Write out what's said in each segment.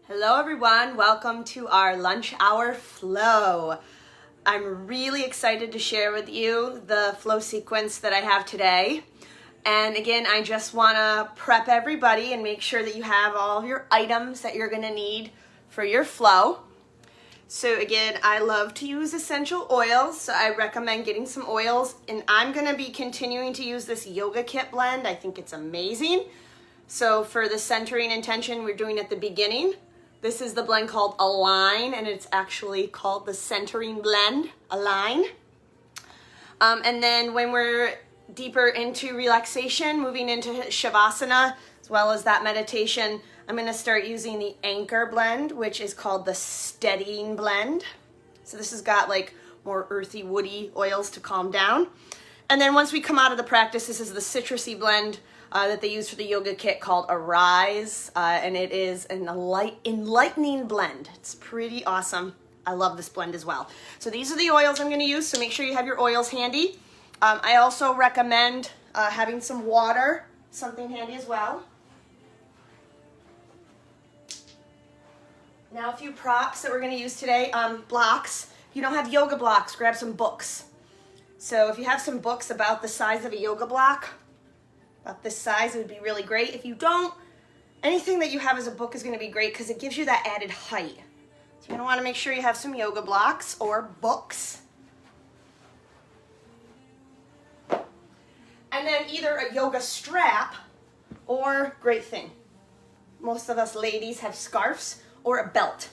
Hello everyone, welcome to our lunch hour flow. I'm really excited to share with you the flow sequence that I have today. And again, I just want to prep everybody and make sure that you have all of your items that you're going to need for your flow. So again, I love to use essential oils, so I recommend getting some oils. And I'm going to be continuing to use this yoga kit blend. I think it's amazing. So for the centering intention, we're doing at the beginning. This is the blend called Align, and it's actually called the centering blend, Align. And then when we're deeper into relaxation, moving into savasana, as well as that meditation, I'm going to start using the Anchor blend, which is called the Steadying blend. So this has got like more earthy, woody oils to calm down. And then once we come out of the practice, this is the citrusy blend that they use for the yoga kit called Arise, and it is an enlightening blend. It's pretty awesome. I love this blend as well. So these are the oils I'm going to use, so make sure you have your oils handy. I also recommend having some water, something handy as well. Now a few props that we're going to use today. Blocks. If you don't have yoga blocks, grab some books. So if you have some books about the size of a yoga block, about this size, it would be really great. If you don't, anything that you have as a book is going to be great because it gives you that added height. So you're going to want to make sure you have some yoga blocks or books. And then either a yoga strap or, great thing, most of us ladies have scarves or a belt.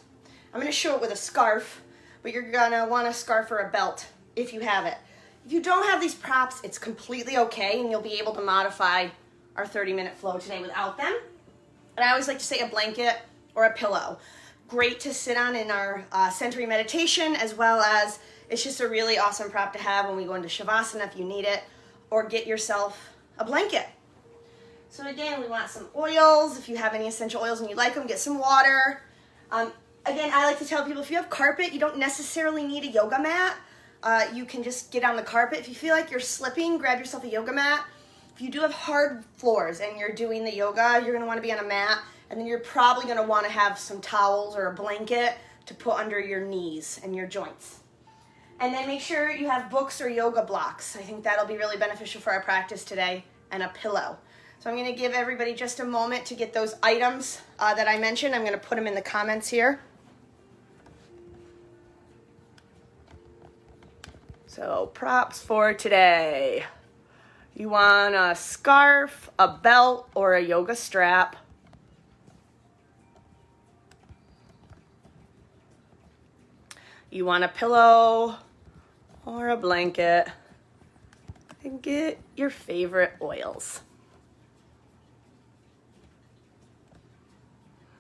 I'm going to show it with a scarf, but you're going to want a scarf or a belt if you have it. If you don't have these props, it's completely okay, and you'll be able to modify our 30-minute flow today without them. And I always like to say a blanket or a pillow. Great to sit on in our centering meditation, as well as it's just a really awesome prop to have when we go into shavasana if you need it, or get yourself a blanket. So again, we want some oils. If you have any essential oils and you like them, get some water. Again, I like to tell people if you have carpet, you don't necessarily need a yoga mat. You can just get on the carpet. If you feel like you're slipping, grab yourself a yoga mat. If you do have hard floors and you're doing the yoga, you're going to want to be on a mat, and then you're probably going to want to have some towels or a blanket to put under your knees and your joints. And then make sure you have books or yoga blocks. I think that'll be really beneficial for our practice today, and a pillow. So I'm going to give everybody just a moment to get those items that I mentioned. I'm going to put them in the comments here. So props for today. You want a scarf, a belt, or a yoga strap. You want a pillow or a blanket. And get your favorite oils.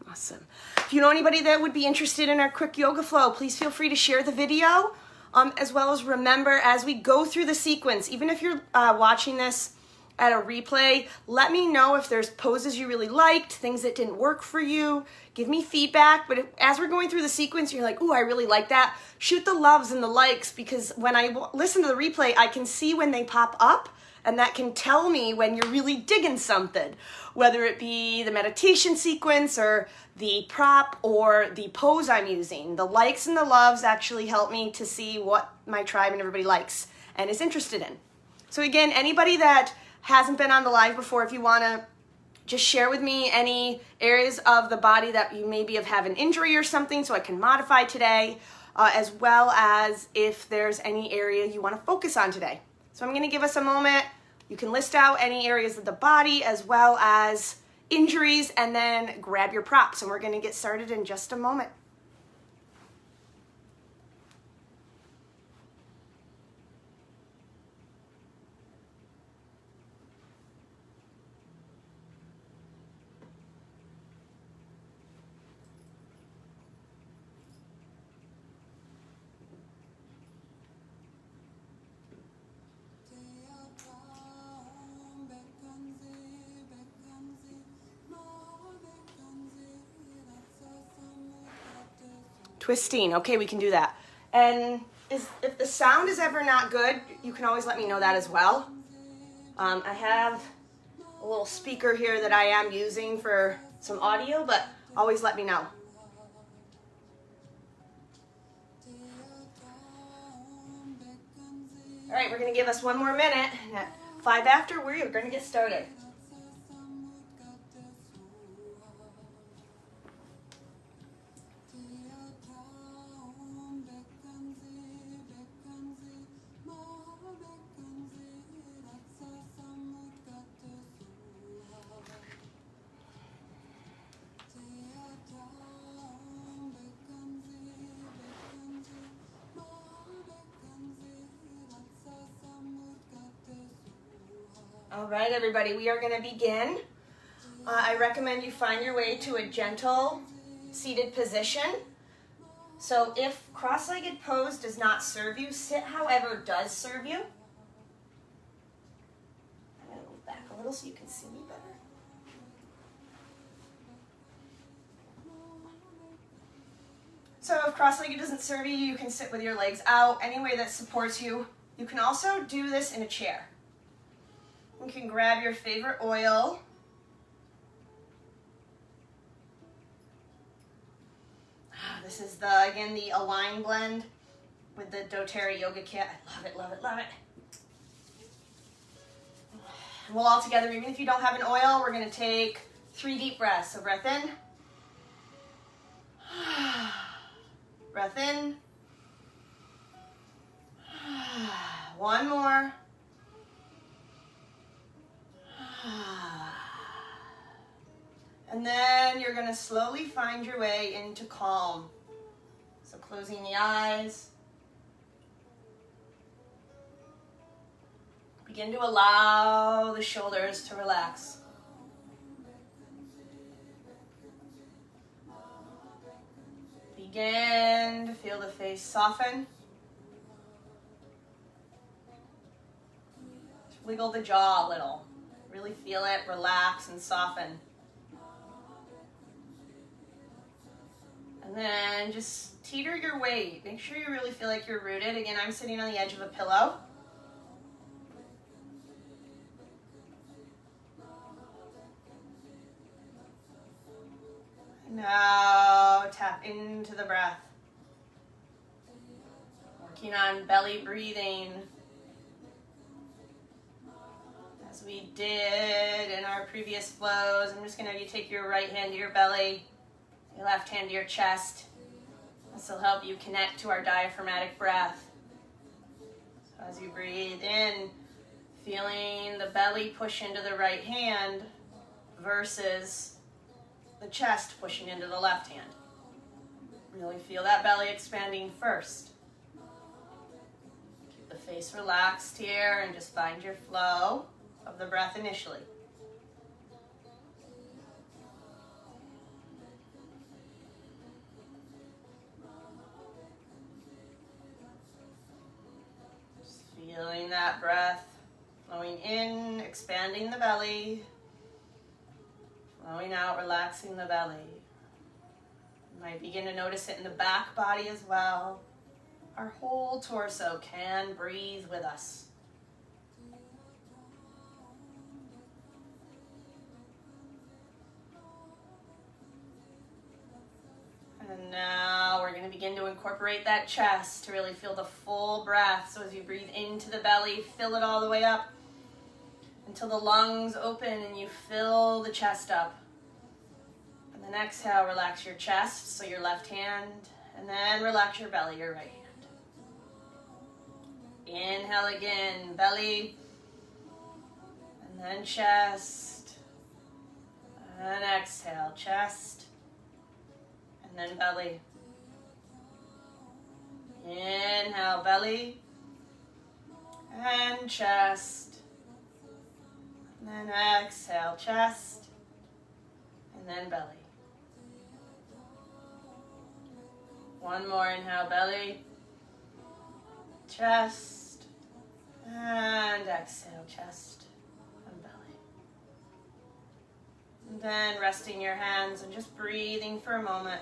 Awesome. If you know anybody that would be interested in our quick yoga flow, please feel free to share the video. As well as remember, as we go through the sequence, even if you're watching this at a replay, let me know if there's poses you really liked, things that didn't work for you. Give me feedback. But as we're going through the sequence, you're like, ooh, I really like that. Shoot the loves and the likes, because when I listen to the replay, I can see when they pop up, and that can tell me when you're really digging something, whether it be the meditation sequence or the prop or the pose I'm using. The likes and the loves actually help me to see what my tribe and everybody likes and is interested in. So again, anybody that hasn't been on the live before, if you want to just share with me any areas of the body that you maybe have an injury or something so I can modify today, as well as if there's any area you want to focus on today. So I'm going to give us a moment. You can list out any areas of the body as well as injuries, and then grab your props, and we're going to get started in just a moment. Twisting. Okay, we can do that. And if the sound is ever not good, you can always let me know that as well. I have a little speaker here that I am using for some audio, but always let me know. All right, we're gonna give us one more minute, and at 5 after, we're gonna get started. All right, everybody, we are going to begin. I recommend you find your way to a gentle seated position. So if cross-legged pose does not serve you, sit however does serve you. I'm going to move back a little so you can see me better. So if cross-legged doesn't serve you, you can sit with your legs out, any way that supports you. You can also do this in a chair. You can grab your favorite oil. This is again the Align blend with the doTerra yoga kit. I love it, love it, love it. And we'll all together, even if you don't have an oil, we're going to take 3 deep breaths. So breath in. Breath in. One more. And then you're going to slowly find your way into calm. So closing the eyes. Begin to allow the shoulders to relax. Begin to feel the face soften. Just wiggle the jaw a little. Really feel it relax and soften. And then just teeter your weight. Make sure you really feel like you're rooted. Again, I'm sitting on the edge of a pillow. Now tap into the breath. Working on belly breathing. As we did in our previous flows, I'm just going to have you take your right hand to your belly, your left hand to your chest. This will help you connect to our diaphragmatic breath. So as you breathe in, feeling the belly push into the right hand versus the chest pushing into the left hand. Really feel that belly expanding first. Keep the face relaxed here and just find your flow of the breath initially. Just feeling that breath flowing in, expanding the belly. Flowing out, relaxing the belly. You might begin to notice it in the back body as well. Our whole torso can breathe with us. And now we're going to begin to incorporate that chest to really feel the full breath. So as you breathe into the belly, fill it all the way up until the lungs open and you fill the chest up. And then exhale, relax your chest, so your left hand, and then relax your belly, your right hand. Inhale again, belly, and then chest, and exhale, chest, and then belly. Inhale, belly, and chest. And then exhale, chest, and then belly. One more, inhale, belly, chest, and exhale, chest, and belly. And then resting your hands and just breathing for a moment.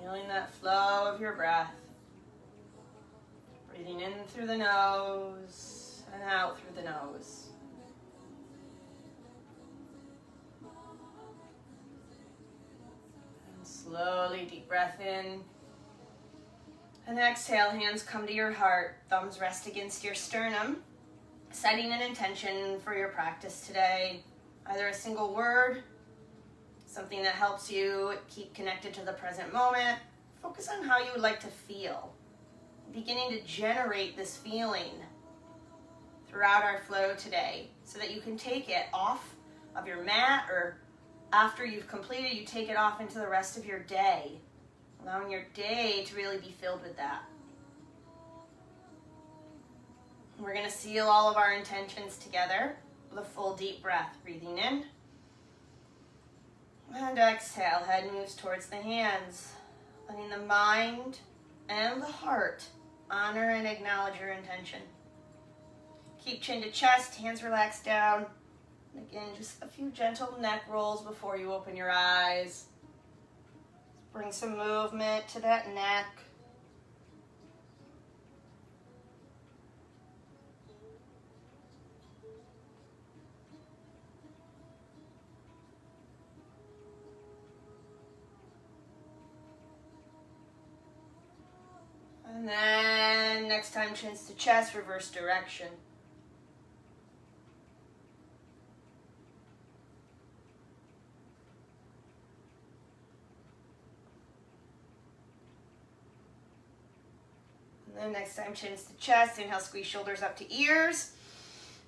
Feeling that flow of your breath. Breathing in through the nose and out through the nose. And slowly deep breath in And exhale, hands come to your heart, thumbs rest against your sternum, setting an intention for your practice today. Either a single word, something that helps you keep connected to the present moment. Focus on how you would like to feel. Beginning to generate this feeling throughout our flow today so that you can take it off of your mat, or after you've completed, you take it off into the rest of your day, allowing your day to really be filled with that. We're going to seal all of our intentions together with a full deep breath, breathing in. And exhale, head moves towards the hands, letting the mind and the heart honor and acknowledge your intention. Keep chin to chest, hands relaxed down. And again, just a few gentle neck rolls before you open your eyes. Bring some movement to that neck. And then next time, chins to chest, reverse direction. And then next time, chins to chest. Inhale, squeeze shoulders up to ears.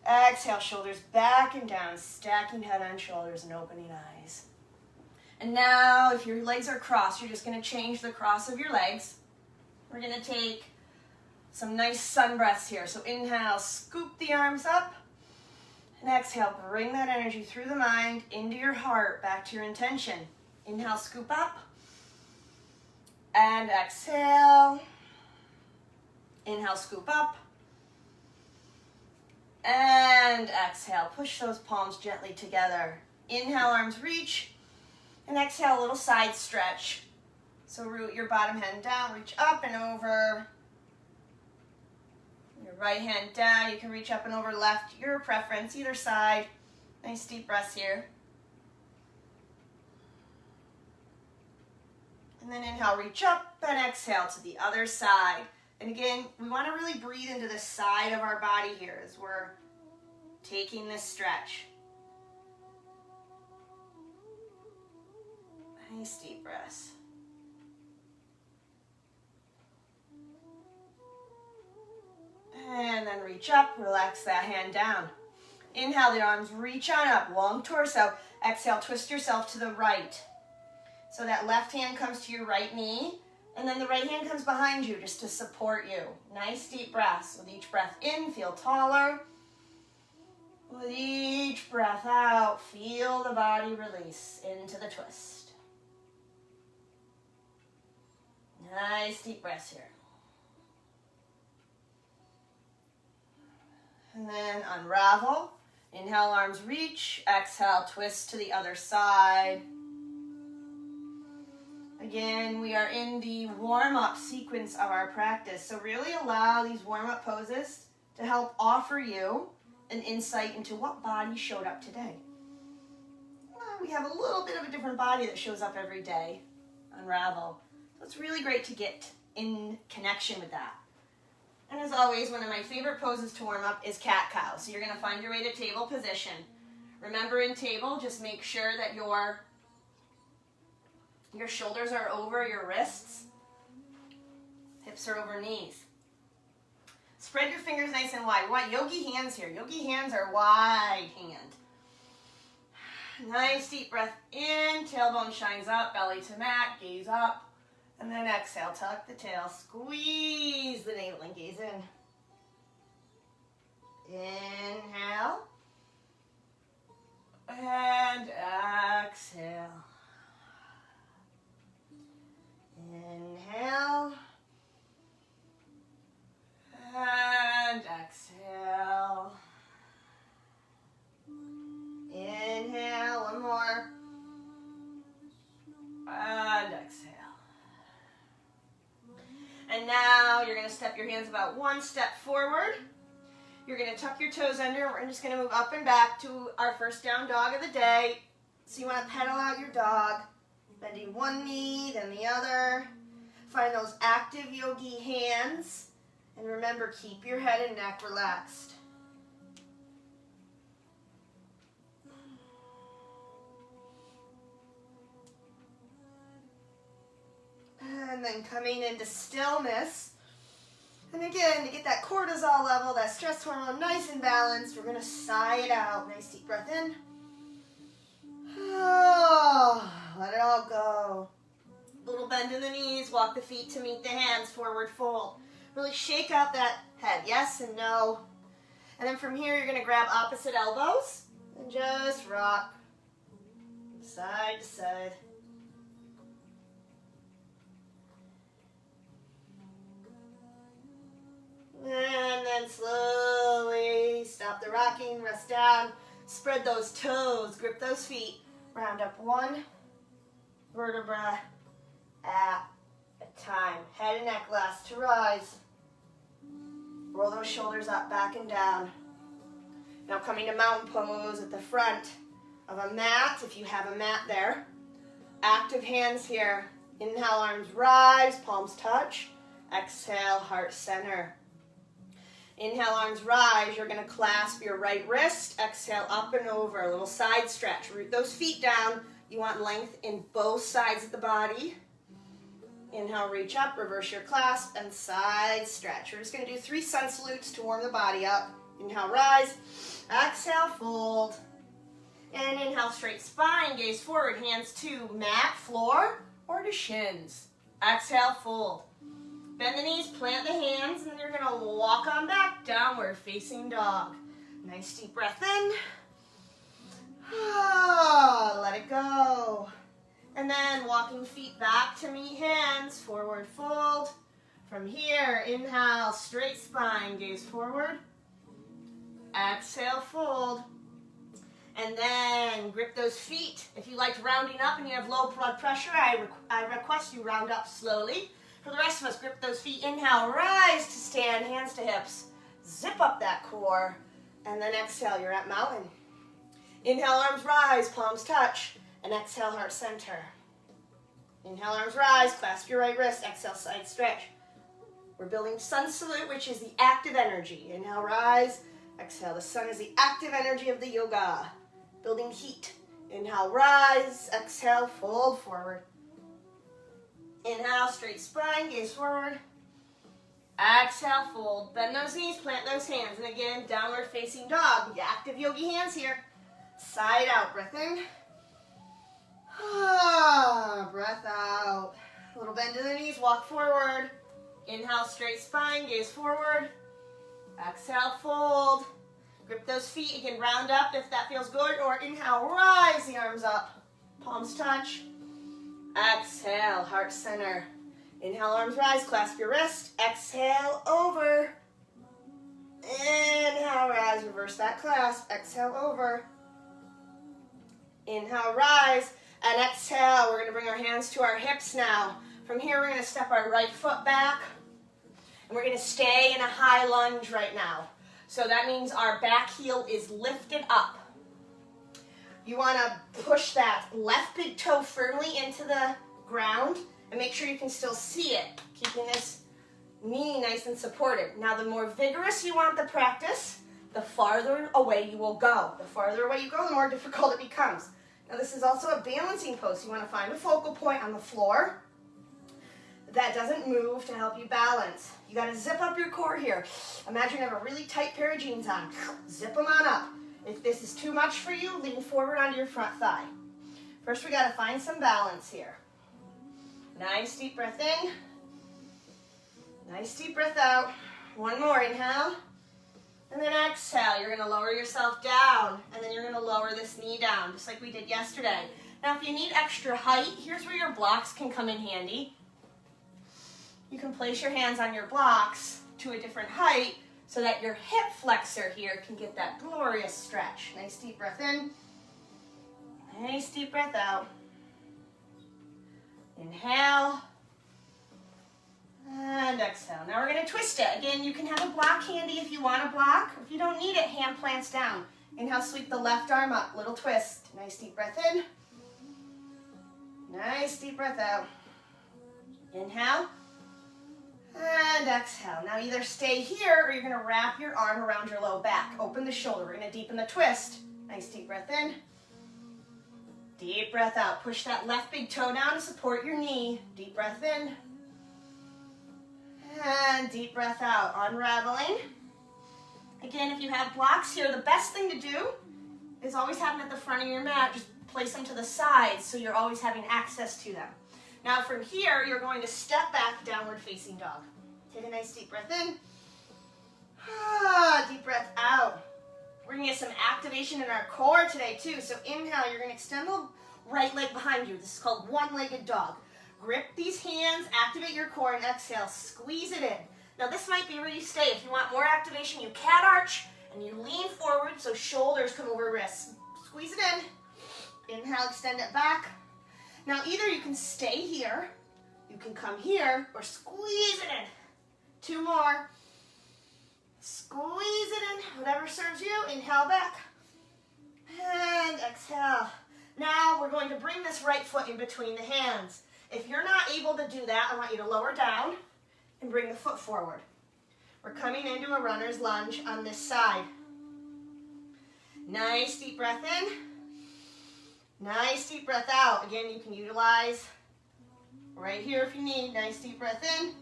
Exhale, shoulders back and down, stacking head on shoulders and opening eyes. And now, if your legs are crossed, you're just going to change the cross of your legs. We're going to take some nice sun breaths here. So inhale, scoop the arms up. And exhale, bring that energy through the mind, into your heart, back to your intention. Inhale, scoop up. And exhale. Inhale, scoop up. And exhale, push those palms gently together. Inhale, arms reach. And exhale, a little side stretch. So root your bottom hand down, reach up and over. Your right hand down, you can reach up and over left, your preference, either side. Nice deep breaths here. And then inhale, reach up, and exhale to the other side. And again, we want to really breathe into the side of our body here as we're taking this stretch. Nice deep breaths. And then reach up, relax that hand down. Inhale, the arms reach on up, long torso. Exhale, twist yourself to the right. So that left hand comes to your right knee, and then the right hand comes behind you just to support you. Nice deep breaths. With each breath in, feel taller. With each breath out, feel the body release into the twist. Nice deep breaths here. And then unravel. Inhale, arms reach. Exhale, twist to the other side. Again, we are in the warm-up sequence of our practice. So really allow these warm-up poses to help offer you an insight into what body showed up today. We have a little bit of a different body that shows up every day. Unravel. So it's really great to get in connection with that. And as always, one of my favorite poses to warm up is cat-cow. So you're going to find your way to table position. Remember, in table, just make sure that your shoulders are over your wrists. Hips are over knees. Spread your fingers nice and wide. We want yogi hands here. Yogi hands are wide hand. Nice deep breath in. Tailbone shines up, belly to mat, gaze up. And then exhale, tuck the tail, squeeze the navel and gaze in. Inhale. And exhale. Inhale. And exhale. Inhale, one more. And exhale. And now you're going to step your hands about one step forward. You're going to tuck your toes under. We're just going to move up and back to our first down dog of the day. So you want to pedal out your dog, bending one knee, then the other. Find those active yogi hands. And remember, keep your head and neck relaxed. And then coming into stillness. And again, to get that cortisol level, that stress hormone nice and balanced, we're going to sigh it out. Nice deep breath in. Oh, let it all go. Little bend in the knees, walk the feet to meet the hands, forward fold. Really shake out that head, yes and no. And then from here, you're going to grab opposite elbows and just rock side to side. And then slowly stop the rocking, rest down, spread those toes, grip those feet, round up one vertebra at a time. Head and neck last to rise. Roll those shoulders up, back and down. Now coming to mountain pose at the front of a mat, if you have a mat there. Active hands here. Inhale, arms rise, palms touch. Exhale, heart center. Inhale, arms rise. You're going to clasp your right wrist. Exhale, up and over. A little side stretch. Root those feet down. You want length in both sides of the body. Inhale, reach up, reverse your clasp, and side stretch. We're just going to do 3 sun salutes to warm the body up. Inhale, rise. Exhale, fold. And inhale, straight spine, gaze forward. Hands to mat, floor, or to shins. Exhale, fold. Bend the knees, plant the hands, and you're going to walk on back, downward facing dog. Nice deep breath in. Let it go. And then walking feet back to meet hands, forward fold. From here, inhale, straight spine, gaze forward. Exhale, fold. And then grip those feet. If you like rounding up and you have low blood pressure, I request you round up slowly. For the rest of us, grip those feet. Inhale, rise to stand, hands to hips. Zip up that core. And then exhale, you're at mountain. Inhale, arms rise, palms touch. And exhale, heart center. Inhale, arms rise, clasp your right wrist. Exhale, side stretch. We're building sun salute, which is the active energy. Inhale, rise. Exhale, the sun is the active energy of the yoga. Building heat. Inhale, rise. Exhale, fold forward. Inhale, straight spine, gaze forward. Exhale, fold. Bend those knees, plant those hands. And again, downward facing dog. The active yogi hands here. Side out, breath in. Breath out. A little bend in the knees, walk forward. Inhale, straight spine, gaze forward. Exhale, fold. Grip those feet. You can round up if that feels good. Or inhale, rise the arms up. Palms touch. Exhale, heart center. Inhale, arms rise, clasp your wrist. Exhale, over. Inhale, rise, reverse that clasp. Exhale, over. Inhale, rise. And exhale, we're going to bring our hands to our hips now. From here, we're going to step our right foot back. And we're going to stay in a high lunge right now. So that means our back heel is lifted up. You want to push that left big toe firmly into the ground and make sure you can still see it, keeping this knee nice and supported. Now, the more vigorous you want the practice, the farther away you will go. The farther away you go, the more difficult it becomes. Now, this is also a balancing pose. You want to find a focal point on the floor that doesn't move to help you balance. You got to zip up your core here. Imagine you have a really tight pair of jeans on. Zip them on up. If this is too much for you, lean forward onto your front thigh. First, we got to find some balance here. Nice deep breath in. Nice deep breath out. One more, inhale. And then exhale. You're going to lower yourself down. And then you're going to lower this knee down, just like we did yesterday. Now, if you need extra height, here's where your blocks can come in handy. You can place your hands on your blocks to a different height so that your hip flexor here can get that glorious stretch. Nice deep breath in. Nice deep breath out. Inhale. And exhale. Now we're going to twist it. Again, you can have a block handy if you want a block. If you don't need it, hand plants down. Inhale, sweep the left arm up. Little twist. Nice deep breath in. Nice deep breath out. Inhale. And exhale. Now either stay here or you're gonna wrap your arm around your low back. Open the shoulder. We're gonna deepen the twist. Nice deep breath in. Deep breath out. Push that left big toe down to support your knee. Deep breath in. And deep breath out. Unraveling. Again, if you have blocks here, the best thing to do is always have them at the front of your mat. Just place them to the sides so you're always having access to them. Now from here, you're going to step back, downward facing dog. Take a nice deep breath in. Deep breath out. We're gonna get some activation in our core today too. So inhale, you're gonna extend the right leg behind you. This is called one-legged dog. Grip these hands, activate your core, and exhale, squeeze it in. Now this might be where you stay. If you want more activation, you cat arch and you lean forward so shoulders come over wrists. Squeeze it in. Inhale, extend it back. Now either you can stay here, you can come here, or squeeze it in. Two more. Squeeze it in, whatever serves you. Inhale back. And exhale. Now we're going to bring this right foot in between the hands. If you're not able to do that, I want you to lower down and bring the foot forward. We're coming into a runner's lunge on this side. Nice deep breath in. Nice deep breath out. Again, you can utilize right here if you need. Nice deep breath in.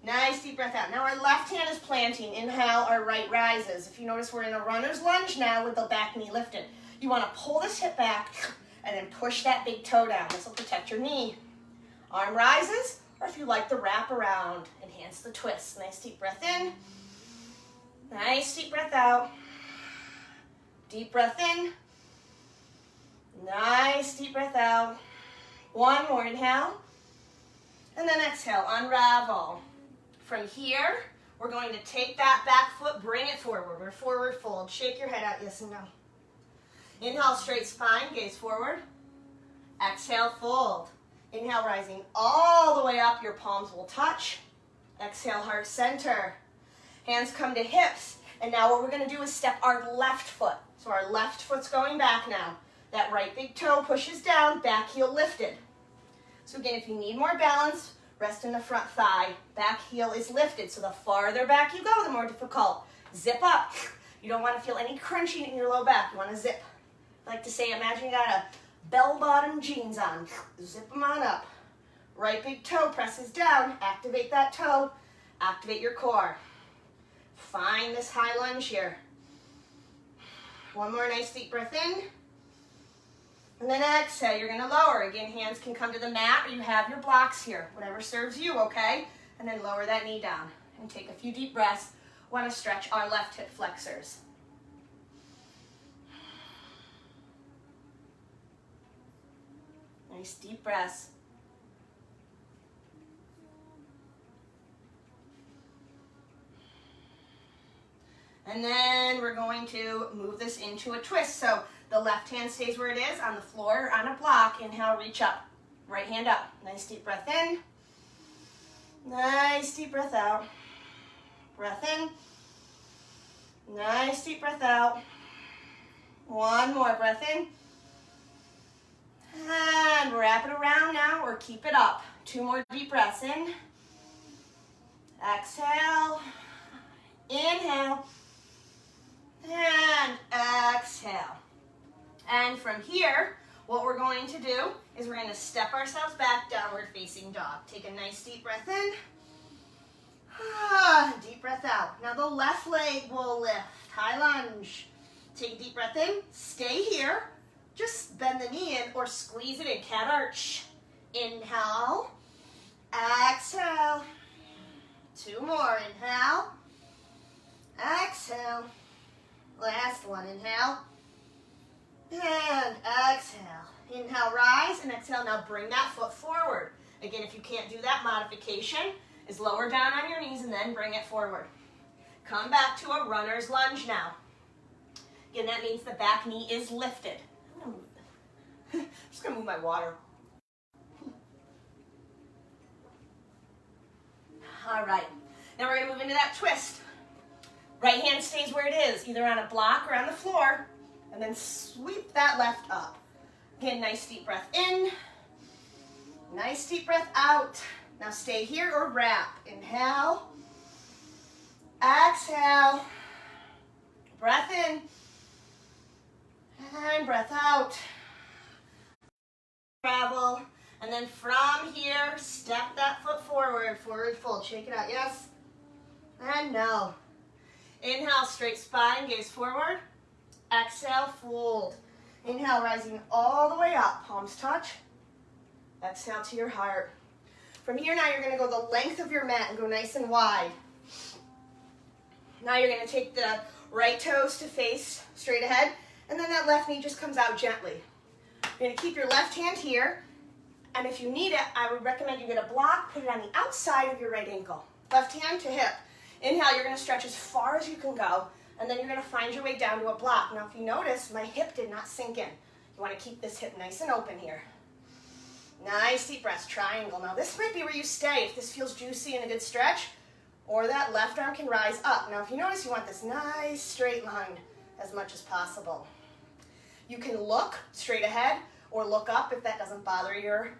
Nice deep breath out. Now our left hand is planting. Inhale, our right rises. If you notice, we're in a runner's lunge now with the back knee lifted. You want to pull this hip back and then push that big toe down. This will protect your knee. Arm rises, or if you like the wrap around, enhance the twist. Nice deep breath in. Nice deep breath out. Deep breath in. Nice deep breath out. One more inhale. And then exhale, unravel. From here, we're going to take that back foot, bring it forward. We're forward fold. Shake your head out, yes and no. Inhale, straight spine, gaze forward. Exhale, fold. Inhale, rising all the way up. Your palms will touch. Exhale, heart center. Hands come to hips. And now what we're going to do is step our left foot. So our left foot's going back now. That right big toe pushes down, back heel lifted. So again, if you need more balance, rest in the front thigh. Back heel is lifted. So the farther back you go, the more difficult. Zip up. You don't want to feel any crunching in your low back. You want to zip. I like to say, imagine you got a bell-bottom jeans on. Zip them on up. Right big toe presses down. Activate that toe. Activate your core. Find this high lunge here. One more nice deep breath in. And then exhale, you're gonna lower. Again, hands can come to the mat or you have your blocks here. Whatever serves you, okay? And then lower that knee down and take a few deep breaths. Want to stretch our left hip flexors. Nice deep breaths. And then we're going to move this into a twist. So the left hand stays where it is on the floor or on a block. Inhale, reach up. Right hand up. Nice deep breath in. Nice deep breath out. Breath in. Nice deep breath out. One more breath in. And wrap it around now or keep it up. Two more deep breaths in. Exhale. Inhale. And exhale. And from here, what we're going to do is we're going to step ourselves back, downward facing dog. Take a nice deep breath in. Deep breath out. Now the left leg will lift. High lunge. Take a deep breath in. Stay here. Just bend the knee in or squeeze it in. Cat arch. Inhale. Exhale. Two more. Inhale. Exhale. Last one. Inhale. And exhale. Inhale, rise, and exhale. Now bring that foot forward. Again, if you can't do that, modification is lower down on your knees and then bring it forward. Come back to a runner's lunge now. Again, that means the back knee is lifted. I'm just going to move my water. All right. Now we're going to move into that twist. Right hand stays where it is, either on a block or on the floor. And then sweep that left up. Again, nice deep breath in. Nice deep breath out. Now stay here or wrap. Inhale. Exhale. Breath in. And breath out. Travel. And then from here, step that foot forward. Forward fold. Shake it out. Yes. And no. Inhale, straight spine, gaze forward. Exhale, fold. Inhale, rising all the way up. Palms touch. Exhale to your heart. From here now, you're going to go the length of your mat and go nice and wide. Now you're going to take the right toes to face straight ahead, and then that left knee just comes out gently. You're going to keep your left hand here, and if you need it, I would recommend you get a block, put it on the outside of your right ankle. Left hand to hip. Inhale, you're going to stretch as far as you can go, and then you're going to find your way down to a block. Now, if you notice, my hip did not sink in. You want to keep this hip nice and open here. Nice deep breaths, triangle. Now, this might be where you stay if this feels juicy and a good stretch, or that left arm can rise up. Now, if you notice, you want this nice straight line as much as possible. You can look straight ahead or look up if that doesn't bother your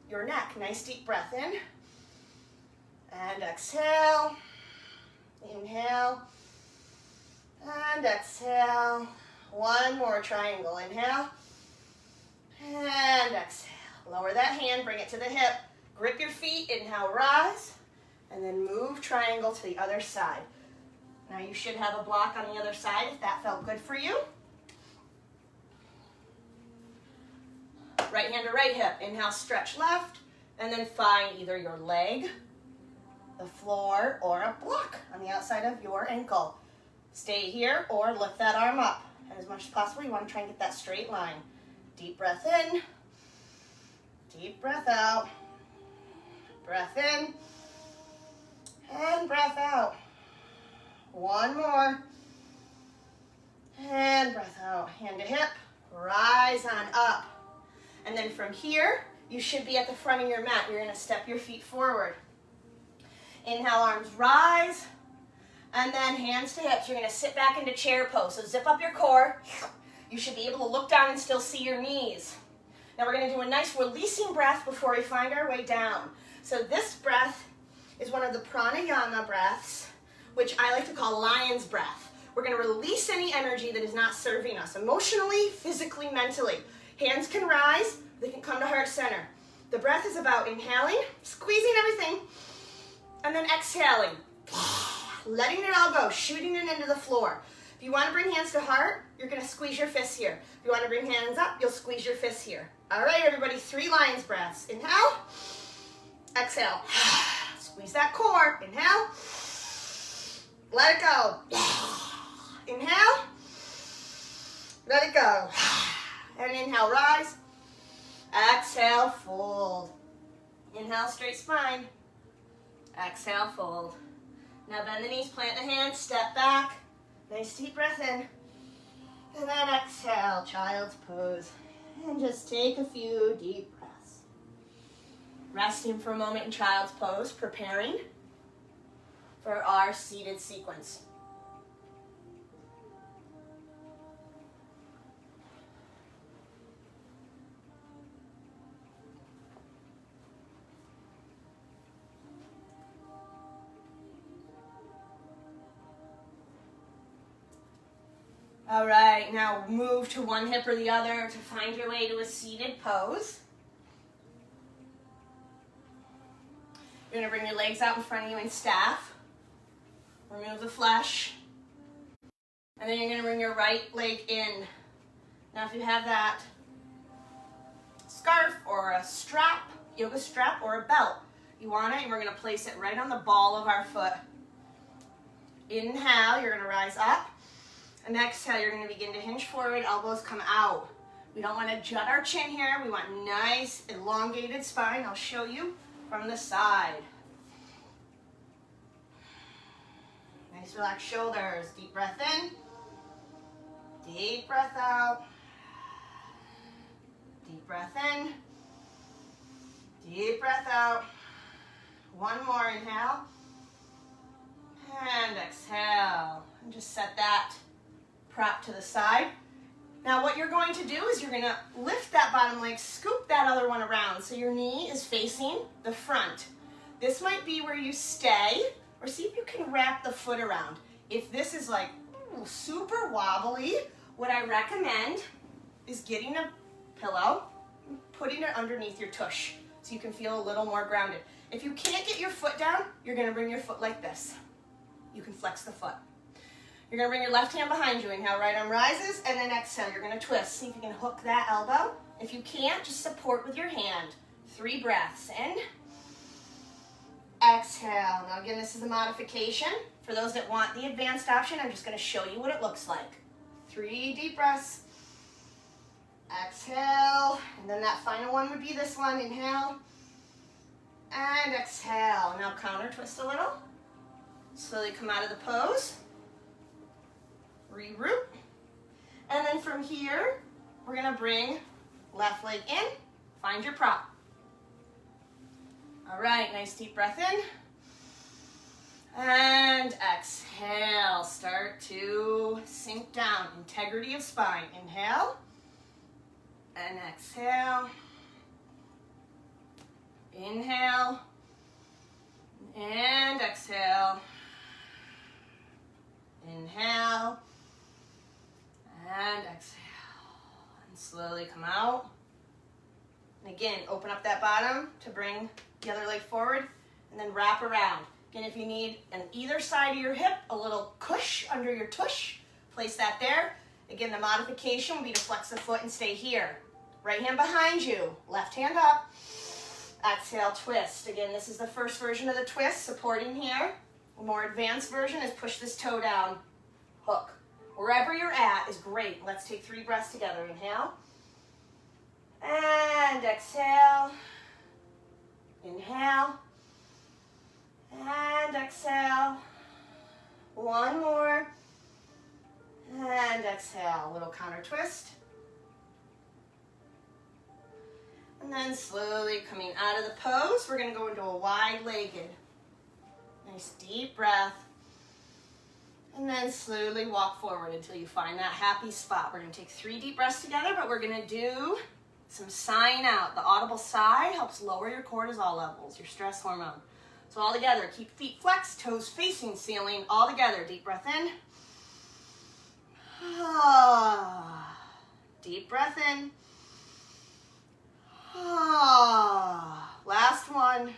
neck. Nice deep breath in. And exhale. Inhale. And exhale. One more triangle. Inhale. And exhale. Lower that hand, bring it to the hip. Grip your feet. Inhale, rise. And then move triangle to the other side. Now you should have a block on the other side if that felt good for you. Right hand to right hip. Inhale, stretch left. And then find either your leg, the floor, or a block on the outside of your ankle. Stay here or lift that arm up. And as much as possible, you want to try and get that straight line. Deep breath in. Deep breath out. Breath in. And breath out. One more. And breath out. Hand to hip. Rise on up. And then from here, you should be at the front of your mat. You're going to step your feet forward. Inhale, arms rise. And then hands to hips. You're going to sit back into chair pose. So zip up your core. You should be able to look down and still see your knees. Now we're going to do a nice releasing breath before we find our way down. So this breath is one of the pranayama breaths, which I like to call lion's breath. We're going to release any energy that is not serving us, emotionally, physically, mentally. Hands can rise, they can come to heart center. The breath is about inhaling, squeezing everything, and then exhaling, letting it all go, shooting it into the floor. If you want to bring hands to heart, you're going to squeeze your fists here. If you want to bring hands up, you'll squeeze your fists here. All right, everybody, 3 lion's breaths. Inhale, exhale. Squeeze that core. Inhale. Let it go. Inhale. Let it go. And inhale, rise. Exhale, fold. Inhale, straight spine. Exhale, fold. Now bend the knees, plant the hands, step back. Nice deep breath in. And then exhale, child's pose. And just take a few deep breaths. Resting for a moment in child's pose, preparing for our seated sequence. All right, now move to one hip or the other to find your way to a seated pose. You're going to bring your legs out in front of you in staff. Remove the flesh. And then you're going to bring your right leg in. Now if you have that scarf or a strap, yoga strap or a belt, you want it, and we're going to place it right on the ball of our foot. Inhale, you're going to rise up. And exhale, you're going to begin to hinge forward, elbows come out. We don't want to jut our chin here. We want nice, elongated spine. I'll show you from the side. Nice, relaxed shoulders. Deep breath in. Deep breath out. Deep breath in. Deep breath out. One more inhale. And exhale. And just set that prop to the side. Now what you're going to do is you're going to lift that bottom leg, scoop that other one around so your knee is facing the front. This might be where you stay, or see if you can wrap the foot around. If this is like super wobbly, what I recommend is getting a pillow, putting it underneath your tush so you can feel a little more grounded. If you can't get your foot down, you're gonna bring your foot like this. You can flex the foot. You're gonna bring your left hand behind you. Inhale, right arm rises, and then exhale, you're gonna twist. See if you can hook that elbow. If you can't, just support with your hand. 3 breaths in. Exhale. Now again, this is a modification. For those that want the advanced option, I'm just gonna show you what it looks like. 3 deep breaths. Exhale. And then that final one would be this one. Inhale. And exhale. Now counter twist a little. Slowly come out of the pose. Regroup. And then from here, we're gonna bring left leg in. Find your prop. All right, nice deep breath in. And exhale. Start to sink down. Integrity of spine. Inhale. And exhale. Inhale. And exhale. Inhale. And exhale. And slowly come out. And again, open up that bottom to bring the other leg forward, and then wrap around. Again, if you need on either side of your hip, a little cush under your tush, place that there. Again, the modification will be to flex the foot and stay here. Right hand behind you, left hand up. Exhale, twist. Again, this is the first version of the twist, supporting here. A more advanced version is push this toe down, hook. Wherever you're at is great. Let's take 3 breaths together. Inhale. And exhale. Inhale. And exhale. One more. And exhale. A little counter twist. And then slowly coming out of the pose, we're going to go into a wide-legged. Nice deep breath. And then slowly walk forward until you find that happy spot. We're going to take 3 deep breaths together, but we're going to do some sighing out. The audible sigh helps lower your cortisol levels, your stress hormone. So all together, keep feet flexed, toes facing ceiling, all together. Deep breath in. Deep breath in. Last one.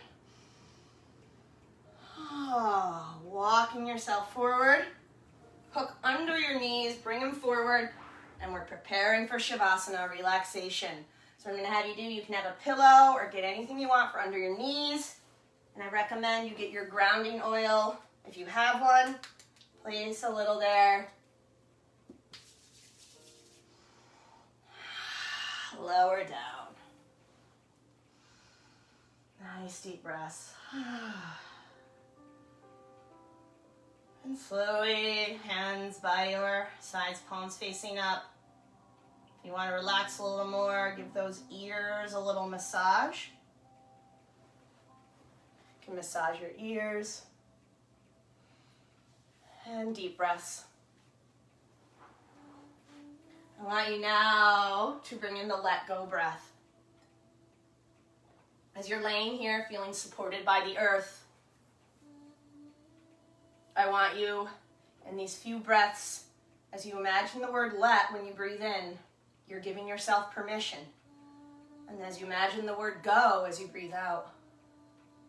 Walking yourself forward. Hook under your knees, bring them forward, and we're preparing for Shavasana, relaxation. So I'm going to have you do, you can have a pillow or get anything you want for under your knees. And I recommend you get your grounding oil. If you have one, place a little there. Lower down. Nice deep breaths. And slowly, hands by your sides, palms facing up. If you want to relax a little more, give those ears a little massage. You can massage your ears. And deep breaths. I want you now to bring in the let go breath. As you're laying here feeling supported by the earth, I want you, in these few breaths, as you imagine the word let when you breathe in, you're giving yourself permission. And as you imagine the word go as you breathe out,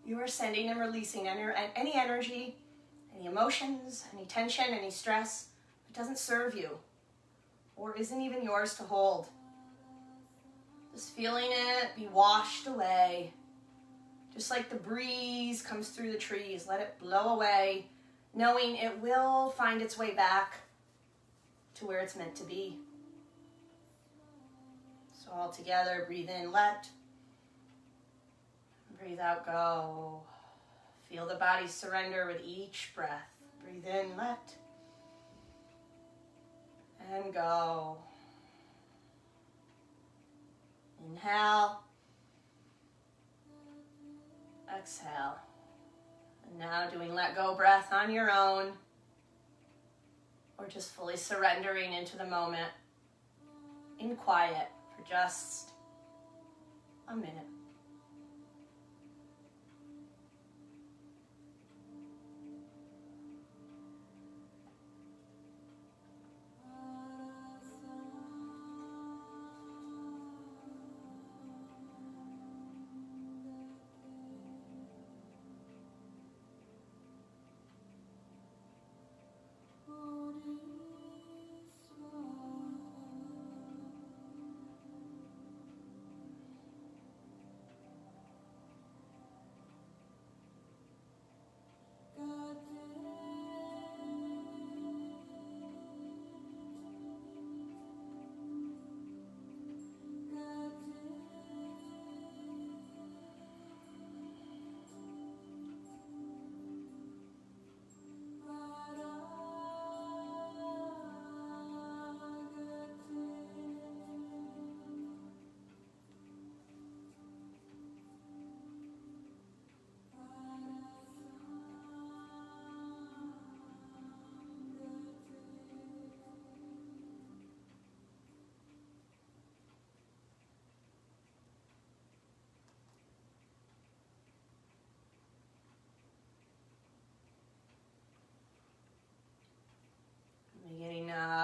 you are sending and releasing any energy, any emotions, any tension, any stress that doesn't serve you or isn't even yours to hold. Just feeling it be washed away. Just like the breeze comes through the trees, let it blow away, knowing it will find its way back to where it's meant to be. So all together, breathe in, let. Breathe out, go. Feel the body surrender with each breath. Breathe in, let. And go. Inhale. Exhale. And now doing let go breath on your own, or just fully surrendering into the moment in quiet for just a minute.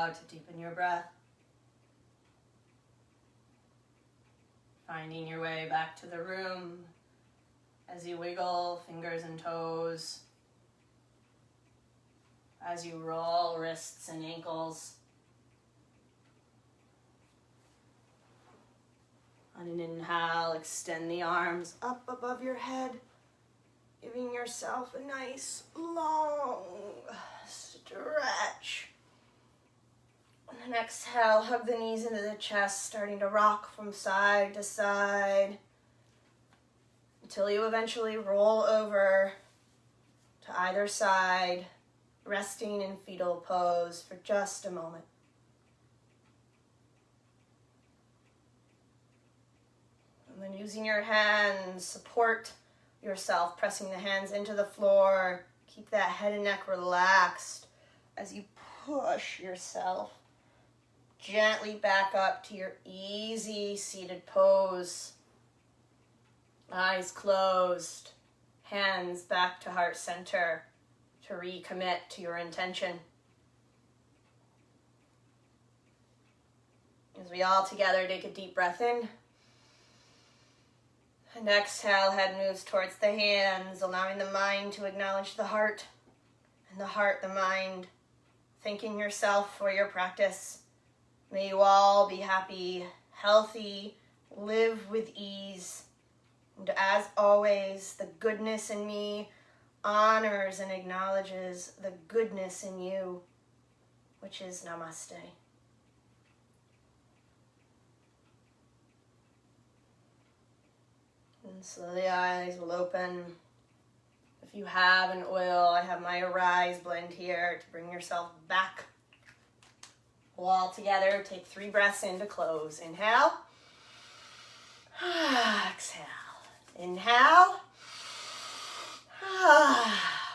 out to deepen your breath. Finding your way back to the room as you wiggle fingers and toes, as you roll wrists and ankles. On an inhale, extend the arms up above your head, giving yourself a nice long stretch. On an exhale, hug the knees into the chest, starting to rock from side to side until you eventually roll over to either side, resting in fetal pose for just a moment. And then using your hands, support yourself, pressing the hands into the floor. Keep that head and neck relaxed as you push yourself gently back up to your easy seated pose. Eyes closed, hands back to heart center to recommit to your intention. As we all together take a deep breath in. And exhale, head moves towards the hands, allowing the mind to acknowledge the heart, and the heart the mind, thanking yourself for your practice. May you all be happy, healthy, live with ease. And as always, the goodness in me honors and acknowledges the goodness in you, which is namaste. And slowly the eyes will open. If you have an oil, I have my Arise blend here to bring yourself back. All together, take 3 breaths in to close. Inhale. Exhale. Inhale.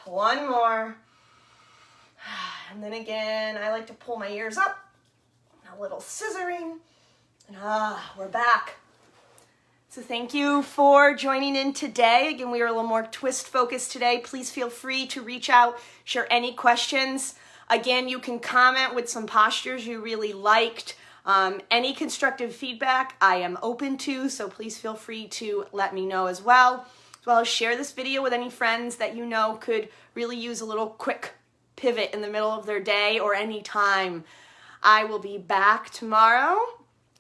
One more. And then again, I like to pull my ears up. A little scissoring. And we're back. So thank you for joining in today. Again, we are a little more twist focused today. Please feel free to reach out, share any questions. Again, you can comment with some postures you really liked. Any constructive feedback I am open to, so please feel free to let me know as well. As well as share this video with any friends that you know could really use a little quick pivot in the middle of their day or any time. I will be back tomorrow,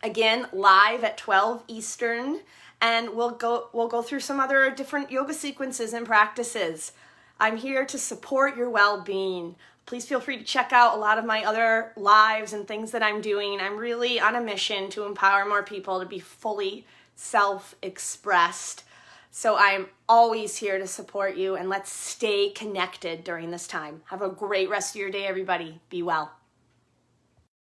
again, live at 12 Eastern, and we'll go through some other different yoga sequences and practices. I'm here to support your well-being. Please feel free to check out a lot of my other lives and things that I'm doing. I'm really on a mission to empower more people to be fully self-expressed. So I'm always here to support you, and let's stay connected during this time. Have a great rest of your day, everybody. Be well.